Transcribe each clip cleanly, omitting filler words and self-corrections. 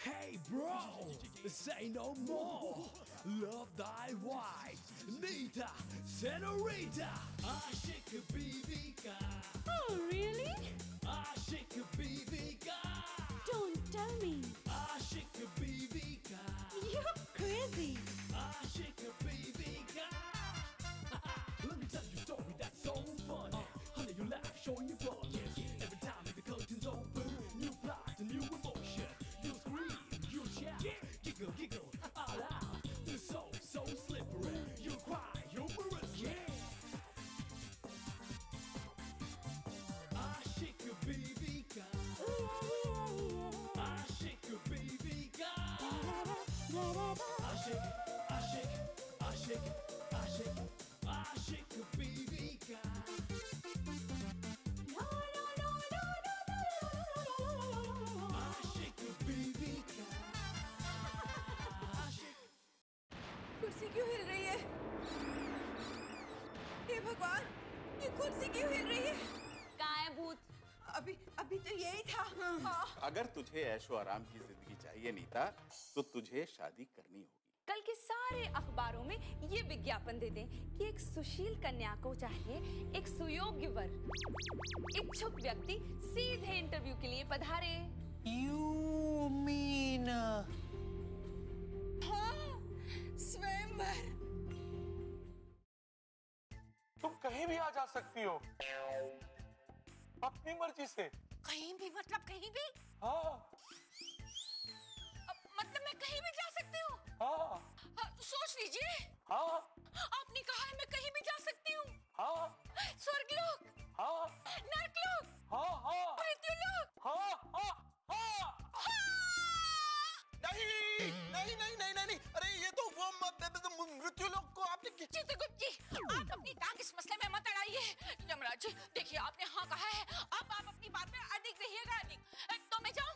Hey bro, say no more. Love thy wife, Nita, Senorita. Aşık Bibika. Oh, really? Aşık Bibika. Don't tell me. Aşık Bibika. You're crazy. Aşık Bibika. Let me tell you a story that's so funny. Honey, you laugh, showing you fun. Every time the curtains open, new plot, a new emotion. You scream, you shout, giggle, giggle, all out. You're so slippery. You cry, humorous, yeah. Aşık Bibika. Aşık Bibika. Aşık, aşık, aşık, aşık, aşık Bibika. Aşık Bibika. Aşık. कुर्सी क्यों हिल रही है? हे भगवान, ये कुर्सी क्यों हिल रही है? कहाँ है भूत? अभी तो यही था। हाँ। अगर तुझे ऐशो आराम की जिंदगी चाहिए नीता, तो तुझे शादी करनी होगी। कल के सारे अखबारों में ये विज्ञापन दे दें कि एक सुशील कन्या को चाहिए एक सुयोग्य वर। इच्छुक व्यक्ति सीधे इंटरव्यू के लिए पधारे। You mean हाँ, स्वयंवर। तुम कहीं भी आ जा सकती हो अपनी मर्जी से। कहीं भी मतलब कहीं भी? हाँ मतलब मैं कहीं भी जा सकती हूँ? हाँ सोच लीजिए। हाँ आपने कहा है मैं कहीं भी जा सकती हूँ। हाँ स्वर्गलोक, हाँ नरकलोक, हाँ हाँ मृत्युलोक। हाँ हाँ हाँ। नहीं नहीं नहीं नहीं नहीं, अरे ये तो वो मृत्यु लोक को आपने। चित्रगुप्त जी, आप अपनी टांग इस मसले में मत अड़ाइए। यमराज जी, देखिए आपने हाँ कहा है, अब आप अपनी बात में अडिग रहिएगा। तो मैं जाऊँ?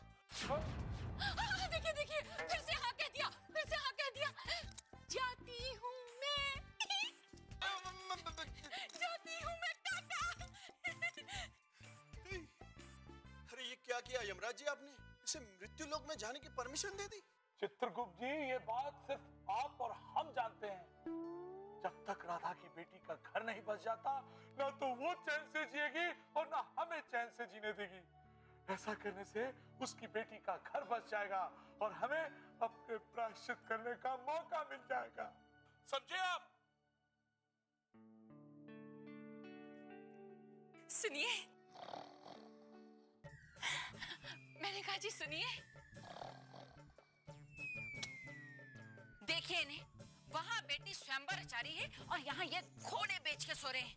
देखिए देखिए, फिर से हाँ कह दिया, फिर से हाँ कह दिया। जाती हूँ मैं, जाती हूँ मैं, टाटा। अरे ये क्या किया यमराज जी आपने? इसे मृत्यु लोक में जाने की परमिशन दे दी? चित्रगुप्त जी, ये बात सिर्फ आप और हम जानते हैं। जब तक राधा की बेटी का घर नहीं बस जाता, ना तो वो चैन से जिएगी और ना हमें चैन से जीने देगी। ऐसा करने से उसकी बेटी का घर बस जाएगा और हमें अपने प्रायश्चित करने का मौका मिल जाएगा। समझे आप? सुनिए, मैंने कहा जी सुनिए। देखिए इन्हें, वहां बेटी स्वयंवर रचारी है और यहाँ ये घोड़े बेच के सो रहे हैं।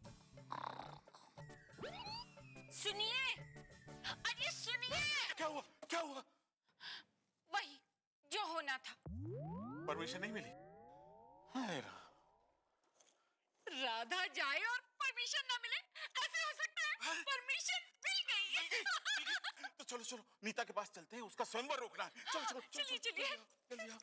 सुनिए, अरे सुनिए। क्या हुआ? क्या हुआ? वही जो होना था। परमिशन नहीं मिली? हाय राधा जाए और परमिशन ना मिले, ऐसे हो सकता है? परमिशन मिल गई। तो चलो चलो नीता के पास चलते हैं, उसका स्वयंवर रोकना है। चलो चलो चलिए चलिए। जल्दी आओ।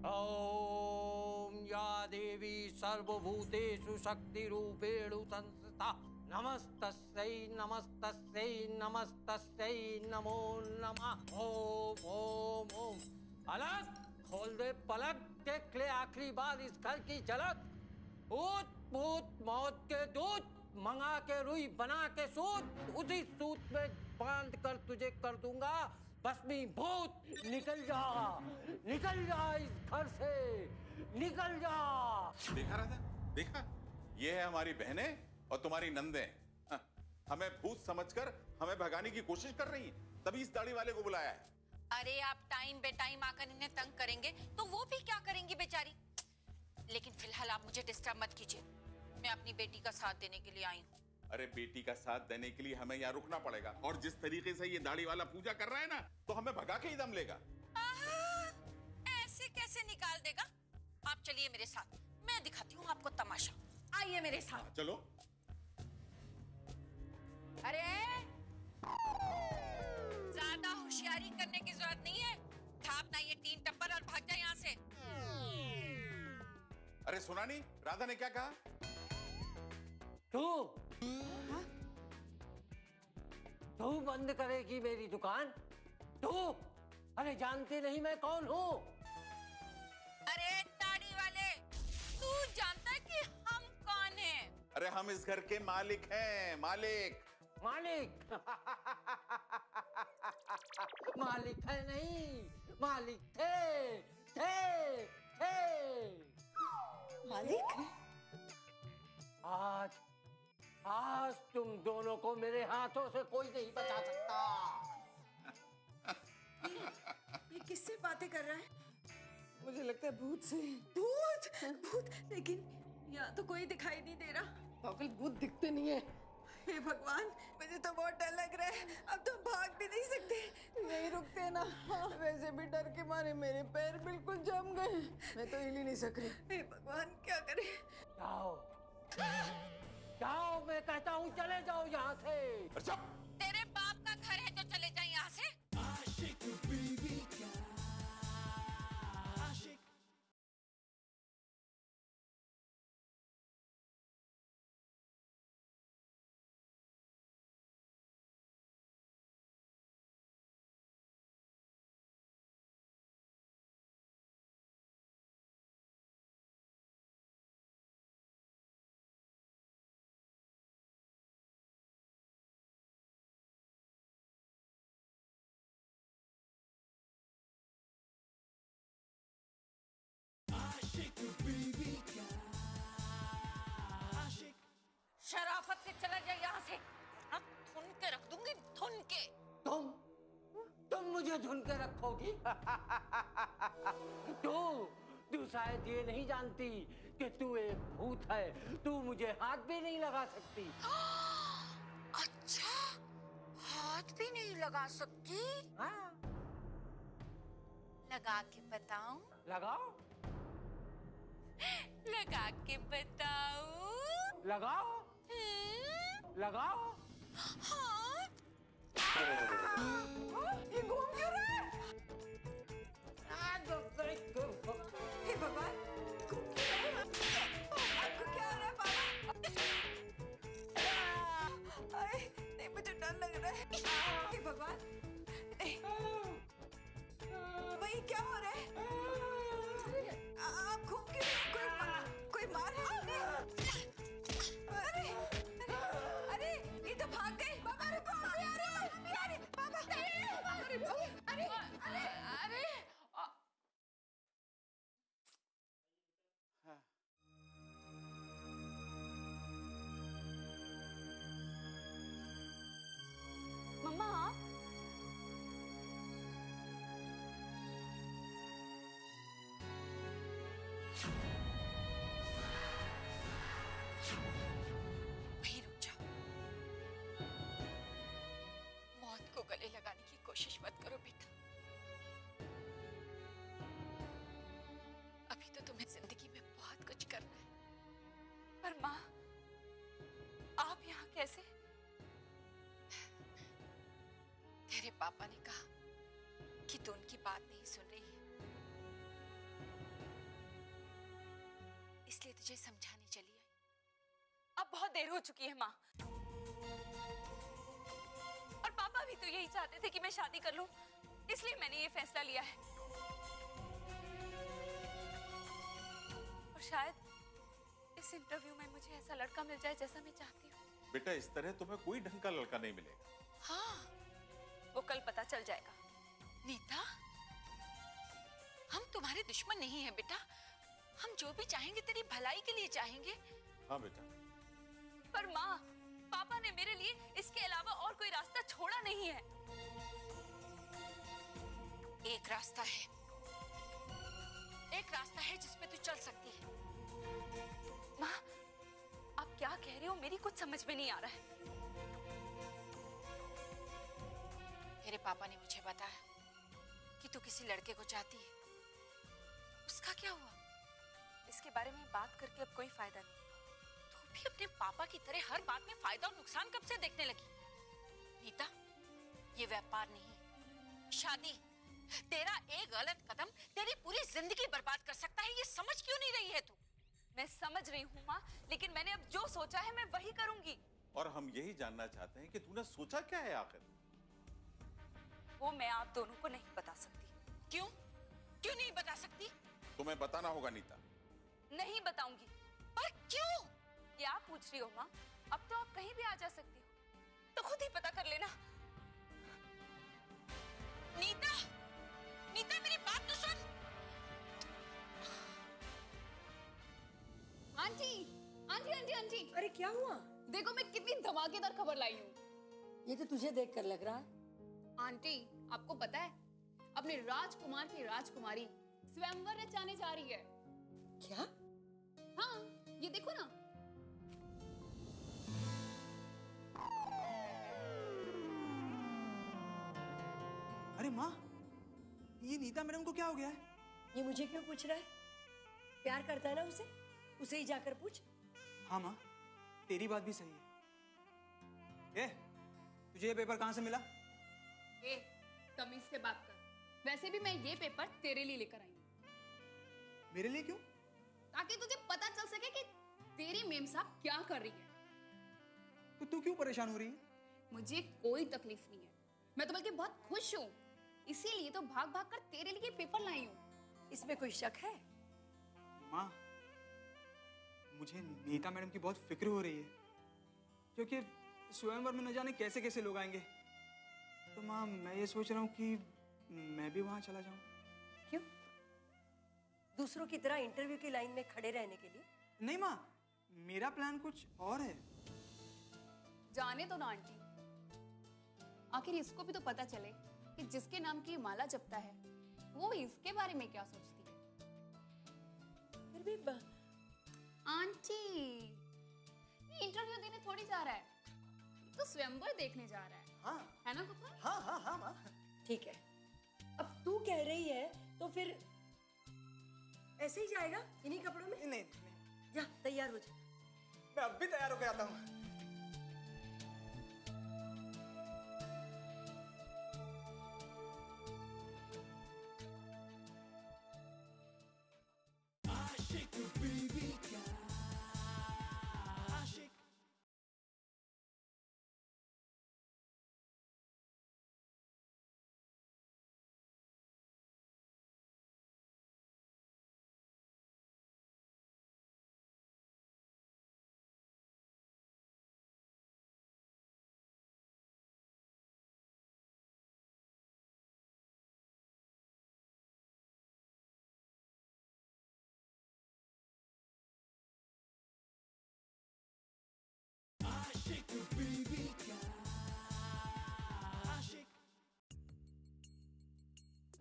ओम या देवी सर्वभूतेषु शक्तिरूपेण संस्थिता नमस्तस्यै नमस्तस्यै नमस्तस्यै नमो नमः। ओम ओम ओम। पलक खोल दे, पलक देख ले आखिरी बार इस घर की झलक। भूत भूत मौत के दूत मंगा के रुई बना के सूत, उसी सूत में बांध कर तुझे कर दूंगा भस्मीभूत। निकल जा, निकल जा इस घर से, निकल जा। देखा राधा, देखा? ये है हमारी बहनें और तुम्हारी नंदें। हमें भूत समझकर हमें भगाने की कोशिश कर रही हैं, तभी इस दाढ़ी वाले को बुलाया है। अरे आप टाइम बे टाइम आकर इन्हें तंग करेंगे तो वो भी क्या करेंगी बेचारी। लेकिन फिलहाल आप मुझे डिस्टर्ब मत कीजिए, मैं अपनी बेटी का साथ देने के लिए आई हूँ। अरे बेटी का साथ देने के लिए हमें यहाँ रुकना पड़ेगा, और जिस तरीके से ये दाढ़ी वाला पूजा कर रहा है ना, तो हमें भगा के ही दम लेगा। ऐसे कैसे निकाल देगा? आप चलिए मेरे साथ, मैं दिखाती हूँ आपको तमाशा। आइए मेरे साथ। चलो। अरे ज्यादा होशियारी करने की जरूरत नहीं है, थापना ये 3 टप्पर और भाग जाए यहाँ से। अरे सुना नहीं राधा ने क्या कहा? तू तू बंद करेगी मेरी दुकान? तू? अरे जानती नहीं मैं कौन हूँ? अरे दाढ़ी वाले, तू जानता है कि हम कौन हैं? अरे हम इस घर के मालिक हैं, मालिक। मालिक? मालिक है नहीं, मालिक थे। मालिक? आज तुम दोनों को मेरे हाथों से कोई नहीं बचा सकता। ये किससे बातें कर रहा है? मुझे लगता है भूत से। भूत? भूत? लेकिन यहाँ तो कोई दिखाई नहीं दे रहा। पागल, भूत दिखते नहीं है। हे भगवान, मुझे तो बहुत डर लग रहा है। अब तो भाग भी नहीं सकते। यही रुकते हैं ना। वैसे भी डर के मारे मेरे पैर बिल्कुल जम गए। मैं तो हिल ही नहीं सक रही। हे भगवान, क्या करें? जाओ, जाओ, मैं कहता हूँ चले जाओ यहाँ से। तेरे बाप का घर है तो चले जाए यहाँ से। आशिक बीवी का आशिक। आशिक बीवी का आशिक। शराफत से चला जाए यहाँ से, वरना धुन के रख दूंगी, धुन के। तुम मुझे धुन के रखोगी? तू शायद ये नहीं जानती कि तू एक भूत है। तू मुझे हाथ भी नहीं लगा सकती। अच्छा, हाथ भी नहीं लगा सकती? हाँ? लगा के बताऊं? लगाओ, लगा के बताऊं? लगाओ, लगाओ। हाँ? ये घूम क्यों रहा है? हे भगवान, घूम क्यों रहा है? आपको क्या हो रहा है बाबा? नहीं, मुझे डर लग रहा है। हे भगवान, वही क्या हो रहा है? आप घूम क्यों रहे हैं? कोई मार है आपने? अरे, ये तो भाग गई। बाबा रुको, अरे बाबा, अरे। मम्मा, वहीं रुक जाओ। मौत को गले लगाने की कोशिश मत करो बेटा। अभी तो तुम्हें जिंदगी में बहुत कुछ करना है। पर माँ, आप यहाँ कैसे? तेरे पापा ने कहा कि तू उनकी बात नहीं सुन रही है, इसलिए तुझे समझाने चली आई। अब बहुत देर हो चुकी है माँ, और पापा भी तो यही चाहते थे कि मैं शादी कर लूं, इसलिए मैंने ये फैसला लिया है। और शायद इस इंटरव्यू में मुझे ऐसा लड़का मिल जाए जैसा मैं चाहती हूँ। बेटा, इस तरह तुम्हें कोई ढंग का लड़का नहीं मिलेगा। हाँ, वो कल पता चल जाएगा। नीता, हम तुम्हारे दुश्मन नहीं हैं बेटा। हम जो भी चाहेंगे तेरी भलाई के लिए चाहेंगे। हाँ बेटा। पर माँ, पापा ने मेरे लिए इसके अलावा और कोई रास्ता छोड़ा नहीं है। एक रास्ता है जिसमें तू चल सकती है। माँ, आप क्या कह रहे हो? मेरी कुछ समझ में नहीं आ रहा है। मेरे पापा ने मुझे बताया कि तू किसी लड़के को चाहती है। उसका क्या हुआ? इसके बारे में बात करके अब कोई फायदा नहीं। तू भी अपने पापा की तरह हर बात में फायदा और नुकसान कब से देखने लगी? नीता, ये व्यापार नहीं, शादी। तेरा एक गलत कदम तेरी पूरी जिंदगी बर्बाद कर सकता है। ये समझ क्यों नहीं रही है तू? मैं समझ रही हूँ माँ, लेकिन मैंने अब जो सोचा है मैं वही करूंगी। और हम यही जानना चाहते हैं कि तूने सोचा क्या है आखिर। वो मैं आप दोनों को नहीं बता सकती। क्यों? क्यों नहीं बता सकती? तुम्हें बताना होगा नीता। नहीं बताऊंगी। पर क्यों? ये आप पूछ रही हो माँ? अब तो आप कहीं भी आ जा सकती हो, तो खुद ही पता कर लेना। नीता, नीता मेरी बात तो सुन। आंटी, आंटी, आंटी, आंटी, अरे क्या हुआ? देखो मैं कितनी धमाकेदार खबर लाई हूँ। ये तो तुझे देखकर लग रहा है। आंटी, आपको पता है अपने राजकुमार की राजकुमारी स्वयंवर रचाने जा रही है। क्या? हाँ, ये देखो ना। अरे माँ, ये नीता मैडम को क्या हो गया है? ये मुझे क्यों पूछ रहा है? प्यार करता है ना उसे, उसे ही जाकर पूछ। हाँ माँ, तेरी बात भी सही है। तुझे ये पेपर कहाँ से मिला? तमीज से बात कर। वैसे भी मैं ये पेपर तेरे लिए लेकर आई हूँ। मेरे लिए क्यों? ताकि तुझे पता चल सके कि तेरी मेम साहब क्या कर रही है। तो तू क्यों परेशान हो रही है? मुझे कोई तकलीफ नहीं है, मैं तो बल्कि बहुत खुश हूँ। इसीलिए तो भाग भाग कर तेरे लिए पेपर लाई हूँ। इसमें कोई शक है? माँ, मुझे नीता मैडम की बहुत फिक्र हो रही है, क्योंकि स्वयंवर में न जाने कैसे कैसे लोग आएंगे। तो माँ, मैं ये सोच रहा हूँ कि मैं भी वहाँ चला जाऊँ। क्यों? दूसरों की तरह इंटरव्यू की लाइन में खड़े रहने के लिए? नहीं माँ, मेरा प्लान कुछ और है। जाने दो ना आंटी, आखिर इसको भी तो पता चले कि जिसके नाम की माला जपता है वो इसके बारे में क्या सोचती है। फिर भी आंटी, ये इंटरव्यू देने थोड़ी जा रहा है, तो स्वयंवर देखने जा रहा है। हाँ, है ना कुछ? हाँ हाँ हाँ माँ। ठीक है, अब तू कह रही है तो फिर ऐसे ही जाएगा इन्हीं कपड़ों में? नहीं नहीं, जा तैयार हो जा। मैं अब भी तैयार होकर आता हूँ।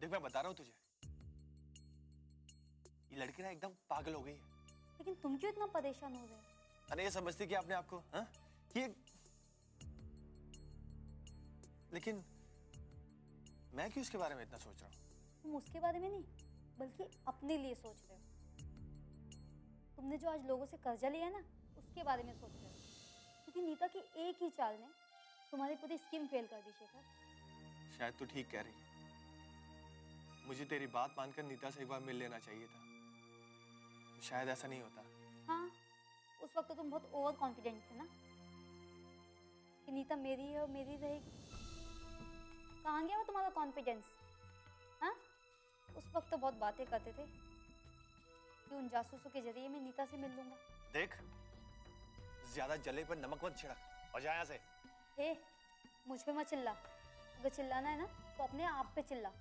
देख, मैं बता रहा हूँ तुझे, ये लड़की ना एकदम पागल हो गई है। लेकिन तुम क्यों इतना परेशान हो रहे हो? अरे ये समझती क्या अपने आप को? हाँ, ये लेकिन मैं क्यों इसके बारे में इतना सोच रहा हूँ? तुम उसके बारे में नहीं, बल्कि अपने लिए सोच रहे हो। तुमने जो आज लोगों से कर्जा लिया है ना, उसके बारे में सोच रहे हो। क्योंकि नीता की एक ही चाल ने तुम्हारी पूरी स्कीम फेल कर दी शेखर। शायद तू ठीक कह रही है। मुझे तेरी बात मानकर नीता से एक बार मिल लेना चाहिए था। शायद ऐसा नहीं होता। हाँ, उस वक्त तो तुम बहुत ओवर कॉन्फिडेंट थे ना कि नीता मेरी है और मेरी रहेगी। कहाँ गया वो तुम्हारा कॉन्फिडेंस? हाँ, उस वक्त तो बहुत बातें करते थे कि उन जासूसों के जरिए मैं नीता से मिल लूंगा। देख, ज्यादा जले पर नमक मत छिड़क और जा यहाँ से। हे, मुझ पे मत चिल्ला। अगर चिल्लाना है ना तो अपने आप पे चिल्ला।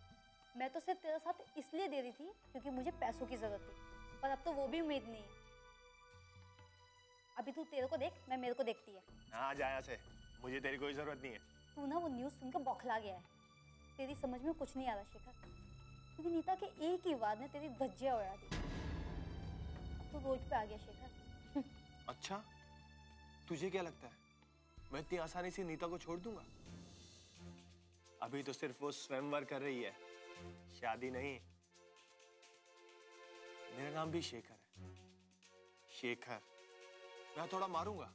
मैं तो सिर्फ तेरा साथ इसलिए दे रही थी क्योंकि मुझे पैसों की जरूरत थी, पर अब तो वो भी उम्मीद नहीं है। अभी तू तेरे को देख, मैं मेरे को देखती है। हाँ, जा यहाँ से, मुझे तेरी कोई जरूरत नहीं है। तू ना वो न्यूज़ सुनकर बौखला गया है। तेरी समझ में कुछ नहीं आ रहा शेखर, क्योंकि नीता के एक ही वार ने तेरी धज्जियां उड़ा दी। अब तू रोड पे आ गया शेखर। अच्छा, तुझे क्या लगता है मैं इतनी आसानी से नीता को छोड़ दूंगा? अभी तो सिर्फ वो स्वयंवर कर रही है, शादी नहीं। मेरा नाम भी शेखर है, शेखर। मैं थोड़ा मारूंगा,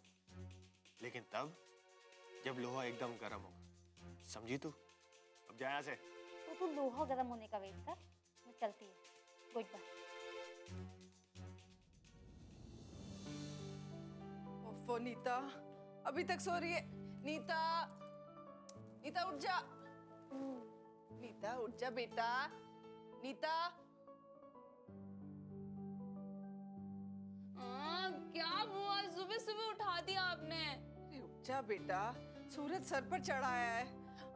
लेकिन तब जब लोहा एकदम गर्म होगा, समझी तू? अब जा यहाँ से। तो तू लोहा गर्म होने का वेट कर, मैं चलती है। Good bye. ओफो नीता, अभी तक सो रही है। नीता, नीता उठ जा। नीता उठ जा बेटा। नीता। क्या हुआ? सुबह सुबह उठा दिया आपने। अरे उठ जा बेटा, सूरज सर पर चढ़ा आया है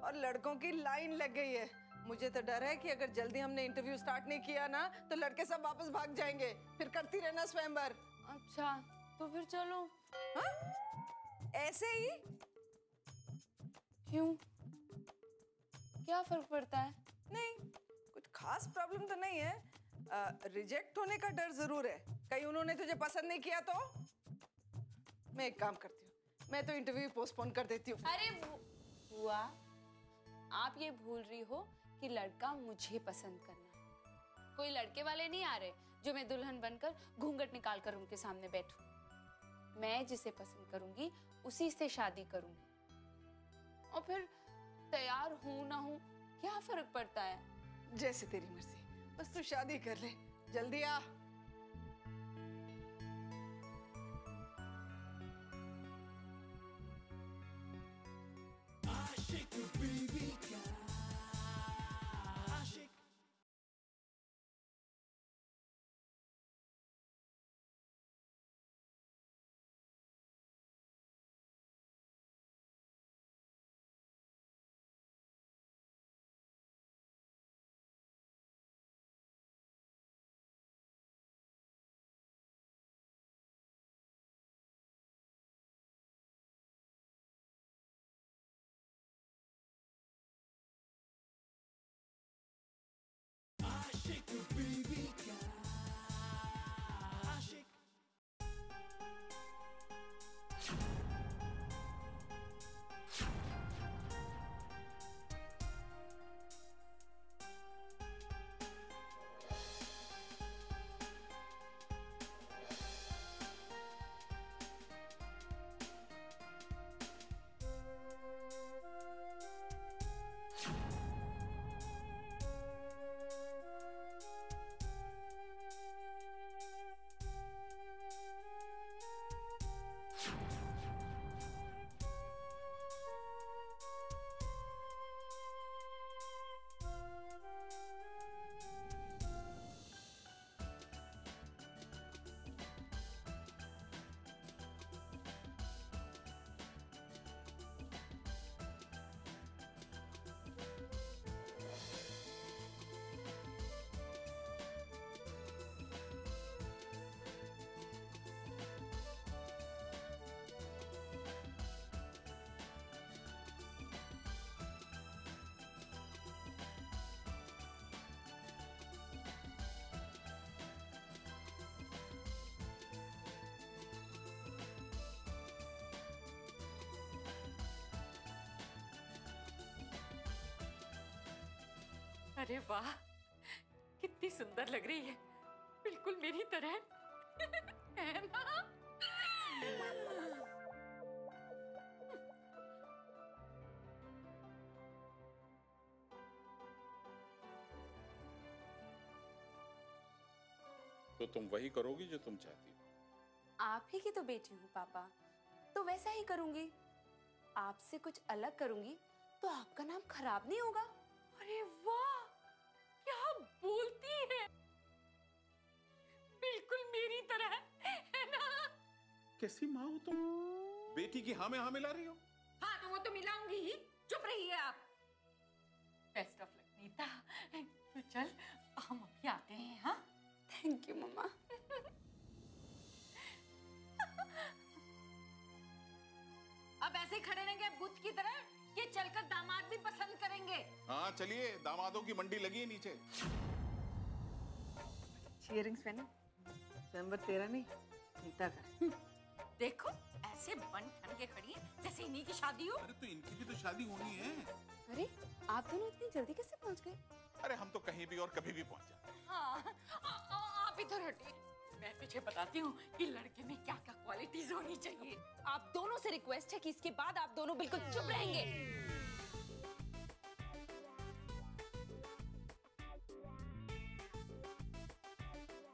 और लड़कों की लाइन लग गई है। मुझे तो डर है कि अगर जल्दी हमने इंटरव्यू स्टार्ट नहीं किया ना तो लड़के सब वापस भाग जाएंगे। फिर करती रहना स्वयंवर। अच्छा तो फिर चलो। हाँ? ऐसे ही? क्यों? क्या फर्क पड़ता है? नहीं, कुछ खास प्रॉब्लम तो नहीं है। रिजेक्ट होने का डर जरूर है। कहीं उन्होंने तुझे पसंद नहीं किया तो? मैं एक काम करती हूँ, मैं तो इंटरव्यू पोस्टपोन कर देती हूँ। अरे बुआ, आप ये भूल रही हो कि लड़का मुझे पसंद करना है। कोई लड़के वाले नहीं आ रहे जो मैं दुल्हन बनकर घूंघट निकाल कर उनके सामने बैठूं। मैं जिसे पसंद करूंगी उसी से शादी करूंगी। और फिर तैयार हूं ना हूं क्या फर्क पड़ता है? जैसे तेरी मर्जी, बस तू शादी कर ले। जल्दी आ। आशिक बीवी का आशिक। आशिक बीवी का आशिक। अरे वाह, कितनी सुंदर लग रही है, बिल्कुल मेरी तरह है ना? तो तुम वही करोगी जो तुम चाहती हो। आप ही की तो बेटी हूँ पापा, तो वैसा ही करूंगी। आपसे कुछ अलग करूंगी तो आपका नाम खराब नहीं होगा। अरे वाह, क्या बोलती है, बिल्कुल मेरी तरह है ना? कैसी माँ हो तुम? बेटी की हाँ में हाँ मिला रही हो। हाँ तो वो तो मिलाऊंगी ही, चुप रहिए आप। बेस्ट ऑफ लक नीता, तो चल हम अभी आते हैं। हाँ थैंक यू मम्मा। अब ऐसे ही खड़े रहेंगे बुत की तरह कि चलकर दामाद भी पसंद करेंगे। हाँ चलिए, दामादों की मंडी लगी है नीचे। इयररिंग्स पहनो। स्वयंवर तेरा नहीं, नीता का। देखो ऐसे बन ठन के खड़ी है जैसे इन्हीं की शादी हो। अरे तो इनकी भी तो शादी होनी है। अरे आप दोनों इतनी जल्दी कैसे पहुंच गए? अरे हम तो कहीं भी और कभी भी पहुंच जाते हैं। हाँ, आप इधर हटिए, मैं तुझे बताती हूँ कि लड़के में क्या क्या क्वालिटीज होनी चाहिए। आप दोनों से रिक्वेस्ट है कि इसके बाद आप दोनों बिल्कुल चुप रहेंगे।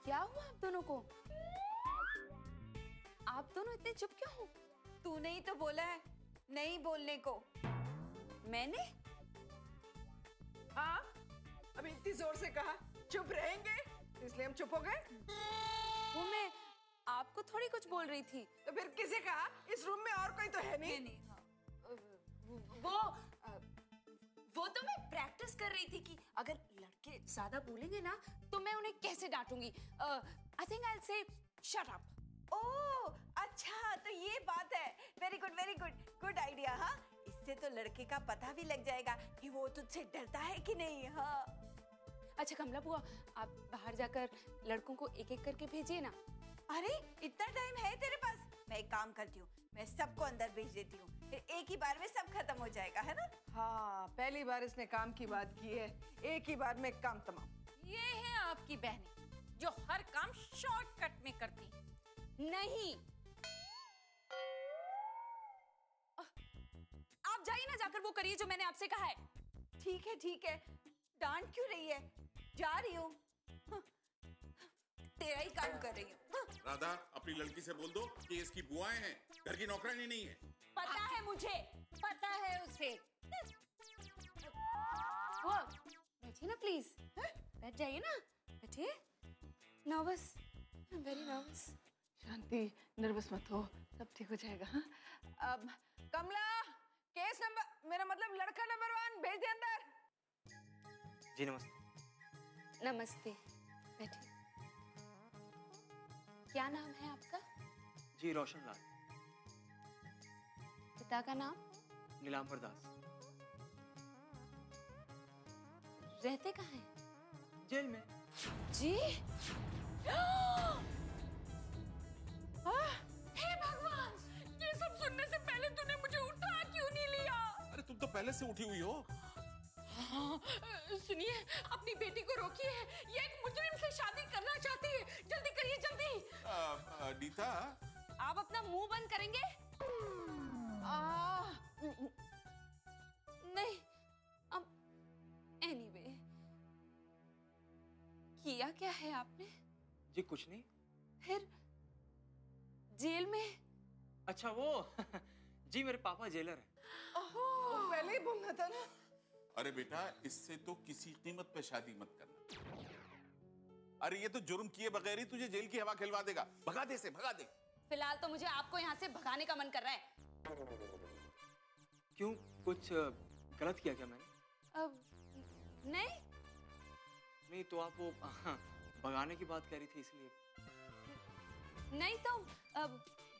क्या हुआ आप दोनों को? आप दोनों इतने चुप क्यों हो? तूने ही तो बोला है नहीं बोलने को। मैंने? हाँ, अभी इतनी जोर से कहा चुप रहेंगे, इसलिए हम चुप हो गए। वो मैं आपको थोड़ी कुछ बोल रही थी। तो फिर किसे कहा? इस रूम में और कोई तो है नहीं। नहीं, हाँ। वो तो मैं प्रैक्टिस कर रही थी कि अगर लड़के ज्यादा बोलेंगे ना तो मैं उन्हें कैसे डांटूंगी। I think I will say shut up. Oh अच्छा, तो ये बात है। Very good very good, good idea. हाँ, इससे तो लड़के का पता भी लग जाएगा कि वो तुझसे डरता है कि नहीं। हाँ अच्छा कमला बुआ, आप बाहर जाकर लड़कों को एक एक करके भेजिए ना। अरे इतना टाइम है तेरे पास? मैं एक काम करती हूँ, मैं सबको अंदर भेज देती हूँ, फिर एक ही बार में सब खत्म हो जाएगा, है ना? हाँ, पहली बार इसने काम की बात की है, एक ही बार में काम तमाम। ये है आपकी बहनें जो हर काम शॉर्टकट में करती। नहीं, आप जाइए ना, जाकर वो करिए जो मैंने आपसे कहा है। ठीक है, डांट क्यों रही है? जा रही हूँ। तेरा ही काम कर रही हूँ। राधा, अपनी लड़की से बोल दो कि इसकी बुआएं हैं, घर की नौकरानी नहीं है। पता है मुझे, पता है उसे। वो बैठिए ना प्लीज, बैठ जाइए ना, बैठिए। Nervous, very nervous. Shanti, nervous मत हो, सब ठीक हो जाएगा। हाँ, अब कमला, केस नंबर, मेरा मतलब लड़का नंबर 1 भेज दे अंदर। जी नमस्ते। नमस्ते, बैठिए। क्या नाम है आपका? जी रोशन लाल। पिता का नाम? नीलांबर दास। रहते कहाँ हैं? जेल में। जी? हे भगवान, ये सब सुनने से पहले तूने मुझे उठा क्यों नहीं लिया? अरे तुम तो पहले से उठी हुई हो। हाँ, सुनिए, अपनी बेटी को रोकिए, ये एक मुजरिम से शादी करना चाहती है। जल्दी करिए, जल्दी। नीता, आप अपना मुंह बंद करेंगे? नहीं, अब एनीवे, किया क्या है आपने? जी कुछ नहीं। फिर जेल में? अच्छा वो जी मेरे पापा जेलर हैं। पहले ही बोलना था ना। अरे बेटा, इससे तो किसी कीमत पे शादी मत करना। अरे ये तो जुर्म किए बगैर ही तुझे जेल की हवा खिलवा देगा। भगा दे इसे, भगा दे। फिलहाल तो मुझे आपको यहाँ से भगाने का मन कर रहा है। क्यों, कुछ गलत किया क्या मैंने? अब नहीं। नहीं तो आप वो भगाने की बात कह रही थी इसलिए। नहीं तो अब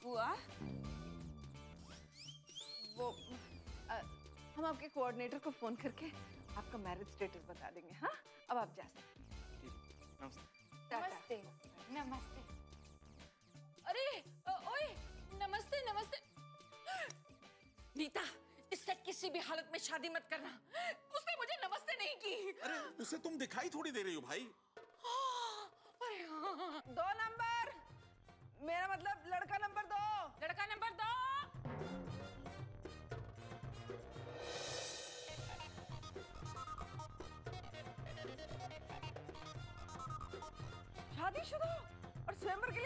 बुआ, वो हम आपके कोऑर्डिनेटर को फोन करके आपका मैरिज स्टेटस बता देंगे। हाँ, अब आप जा सकते हैं। जी नमस्ते। नमस्ते। नमस्ते। अरे ओए, नमस्ते नमस्ते। नीता, इससे किसी भी हालत में शादी मत करना। उसने मुझे नमस्ते नहीं की। अरे उसे तुम दिखाई थोड़ी दे रही हो भाई। अरे हाँ। 2 नंबर, मेरा मतलब लड़का नंबर 2। लड़का नंबर 2। शादीशुदा और स्वयंवर के लिए